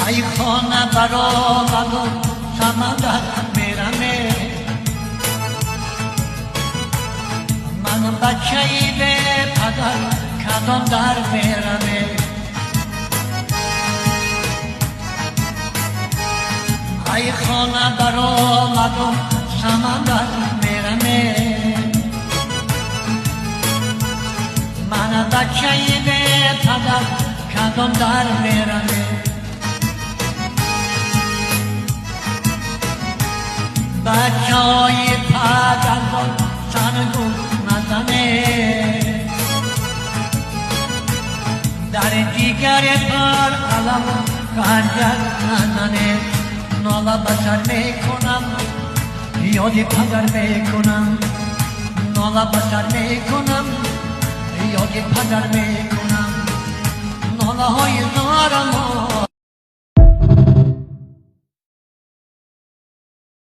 ای خانه برآمدم سمندر میرمه من بچه ای به پدر کدام در میرمه ای خانه برآمدم سمندر میرمه من بچه ای به پدر کدام در میرمه بچه های پدران سرگون نزنه در دیگر پر علم خنجر نزنه ناله بسر میکنم یادی پدر میکنم ناله بسر میکنم یادی پدر میکنم ناله های زارم